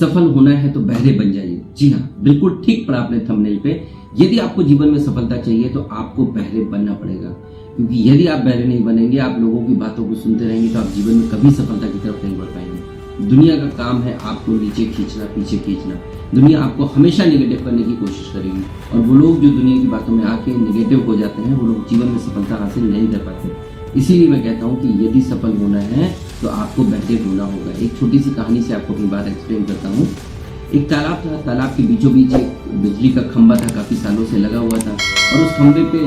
सफल होना है तो बहरे बन जाइए। जी हाँ, बिल्कुल ठीक पढ़ा आपने थंबनेल पे। यदि आपको जीवन में सफलता चाहिए तो आपको बहरे बनना पड़ेगा, क्योंकि यदि आप बहरे नहीं बनेंगे, आप लोगों की बातों को सुनते रहेंगे, तो आप जीवन में कभी सफलता की तरफ नहीं बढ़ पाएंगे। दुनिया का काम है आपको नीचे खींचना, पीछे खींचना। दुनिया आपको हमेशा निगेटिव करने की कोशिश करेगी, और वो लोग जो दुनिया की बातों में आके निगेटिव हो जाते हैं, वो लोग जीवन में सफलता हासिल नहीं कर पाते। इसीलिए मैं कहता हूँ कि यदि सफल होना है तो आपको बहरे होना होगा। एक छोटी सी कहानी से आपको अपनी बात एक्सप्लेन करता हूँ। एक तालाब था, तालाब के बीचों बीच एक बिजली का खंभा था, काफ़ी सालों से लगा हुआ था, और उस खंभे पे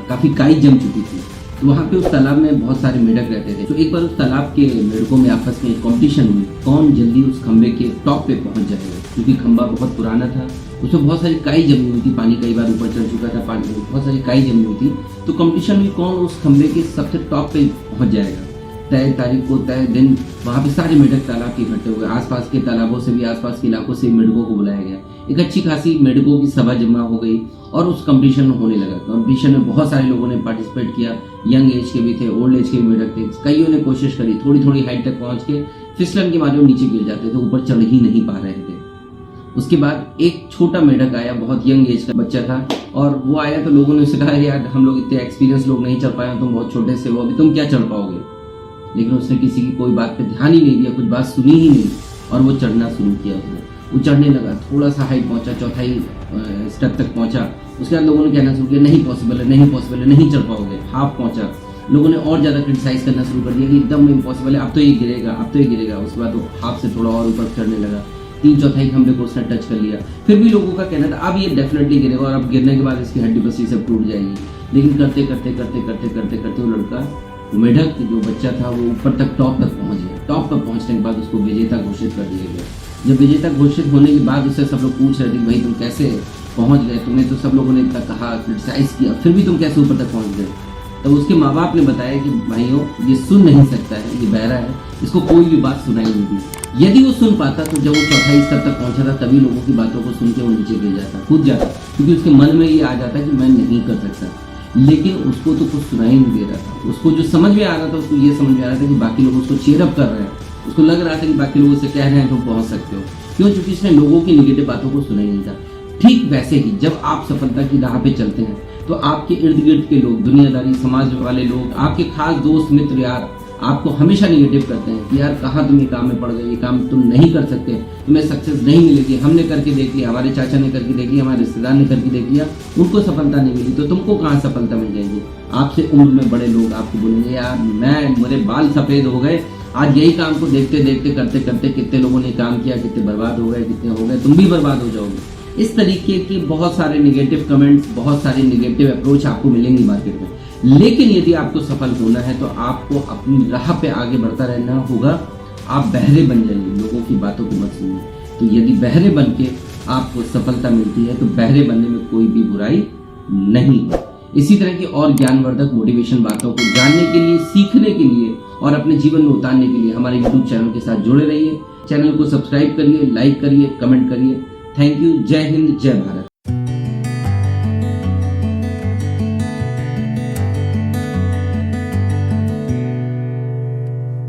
काफ़ी काई जम चुकी थी। तो वहाँ पे उस तालाब में बहुत सारे मेढक रहते थे। तो एक बार उस तालाब के मेढकों में आपस में कंपटीशन हुई, कौन जल्दी उस खंभे के टॉप पे पहुँच जाएगा, क्योंकि खंभा बहुत पुराना था, उसमें बहुत सारी काई जमी हुई थी, पानी कई बार ऊपर चढ़ चुका था, पानी बहुत सारी काई जमी हुई थी। तो कंपटीशन हुई कौन उस खंभे के सबसे टॉप पे पहुँच जाएगा। तय तारीख को, तय दिन वहाँ पे सारे मेढक तालाब के इकट्ठे हुए। आसपास के तालाबों से भी, आसपास के इलाकों से मेढकों को बुलाया गया। एक अच्छी खासी मेढकों की सभा जमा हो गई और उस कंपटीशन होने लगा। कंपटीशन में बहुत सारे लोगों ने पार्टिसिपेट किया, यंग एज के भी थे, ओल्ड एज के भी मेढक थे। कईयों ने कोशिश करी, थोड़ी थोड़ी हाइट तक पहुँच के फिसलन के मारे वो नीचे गिर जाते थे, ऊपर चढ़ ही नहीं पा रहे थे। उसके बाद एक छोटा मेढक आया, बहुत यंग एज का बच्चा था, और वो आया तो लोगों ने उससे कहा, यार हम लोग इतने एक्सपीरियंस लोग नहीं चढ़ पाए, तुम बहुत छोटे से हो, अभी तुम क्या चढ़ पाओगे। लेकिन उसने किसी की कोई बात पे ध्यान ही नहीं दिया, कुछ बात सुनी ही नहीं, और वो चढ़ना शुरू किया। उसने वो चढ़ने लगा, थोड़ा सा हाइट पहुंचा, चौथाई स्टेप तक पहुंचा। उसके बाद लोगों ने कहना शुरू किया, नहीं पॉसिबल है, नहीं पॉसिबल है, नहीं चढ़ पाओगे। हाफ पहुंचा, लोगों ने और ज़्यादा क्रिटिसाइज करना शुरू कर दिया कि एकदम इम्पॉसिबल है, अब तो ये गिरेगा, अब तो ये गिरेगा। उसके बाद वो हाफ से थोड़ा और ऊपर चढ़ने लगा, 3/4 खंभे को उसने टच कर लिया। फिर भी लोगों का कहना था अब ये डेफिनेटली गिरेगा, और अब गिरने के बाद इसकी हड्डी पसली सब टूट जाएगी। लेकिन करते करते करते करते करते करते वो लड़का, मेढक जो बच्चा था, वो ऊपर तक, टॉप तक पहुंच गया। टॉप तक पहुंचने के बाद उसको विजेता घोषित कर दिया गया। जब विजेता घोषित होने के बाद उससे सब लोग पूछ रहे थे, भाई तुम कैसे पहुंच गए, तुम्हें तो सब लोगों ने इतना कहा, क्रिटिसाइज किया, फिर भी तुम कैसे ऊपर तक पहुंच गए। तब उसके माँ बाप ने बताया कि भाइयों, ये सुन नहीं सकता है, ये बहरा है, इसको कोई भी बात सुनाई नहीं दी। यदि वो सुन पाता तो जब वो चौथाई स्तर तक पहुंचा था, तभी लोगों की बातों को सुन के वो नीचे गिर जाता, कूद जाता, क्योंकि उसके मन में ये आ जाता कि मैं नहीं कर सकता। लेकिन उसको तो कुछ सुनाई नहीं दे रहा था। उसको जो समझ में आ रहा था, उसको ये समझ में आ रहा था कि बाकी लोग उसको चीयरअप कर रहे हैं। उसको लग रहा था कि बाकी लोग उसे कह रहे हैं तुम पहुंच सकते हो। क्यों? क्योंकि इसने लोगों की निगेटिव बातों को सुना ही नहीं था। ठीक वैसे ही जब आप सफलता की राह पे चलते हैं, तो आपके इर्द गिर्द के लोग, दुनियादारी, समाज वाले लोग, आपके खास दोस्त मित्र यार, आपको हमेशा निगेटिव करते हैं कि यार कहाँ तुम ये काम में पड़ गए, ये काम तुम नहीं कर सकते, तुम्हें सक्सेस नहीं मिलेगी, हमने करके देख लिया, हमारे चाचा ने करके देख लिया, हमारे रिश्तेदार ने करके देख लिया, उनको सफलता नहीं मिली, तो तुमको कहाँ सफलता मिल जाएगी। आपसे उम्र में बड़े लोग आपको बोलेंगे, यार मेरे बाल सफ़ेद हो गए, आज यही काम को देखते देखते करते करते कितने लोगों ने काम किया, कितने बर्बाद हो गए, कितने हो गए, तुम भी बर्बाद हो जाओगे। इस तरीके के बहुत सारे निगेटिव कमेंट्स, बहुत सारी निगेटिव अप्रोच आपको मिलेंगी मार्केट में। लेकिन यदि आपको सफल होना है तो आपको अपनी राह पे आगे बढ़ता रहना होगा। आप बहरे बन जाइए, लोगों की बातों को मत सुनिए। तो यदि बहरे बन के आपको सफलता मिलती है तो बहरे बनने में कोई भी बुराई नहीं है। इसी तरह की और ज्ञानवर्धक मोटिवेशन बातों को जानने के लिए, सीखने के लिए और अपने जीवन में उतारने के लिए हमारे YouTube चैनल के साथ जुड़े रहिए। चैनल को सब्सक्राइब करिए, लाइक करिए, कमेंट करिए। Thank you. जय हिंद, जय भारत।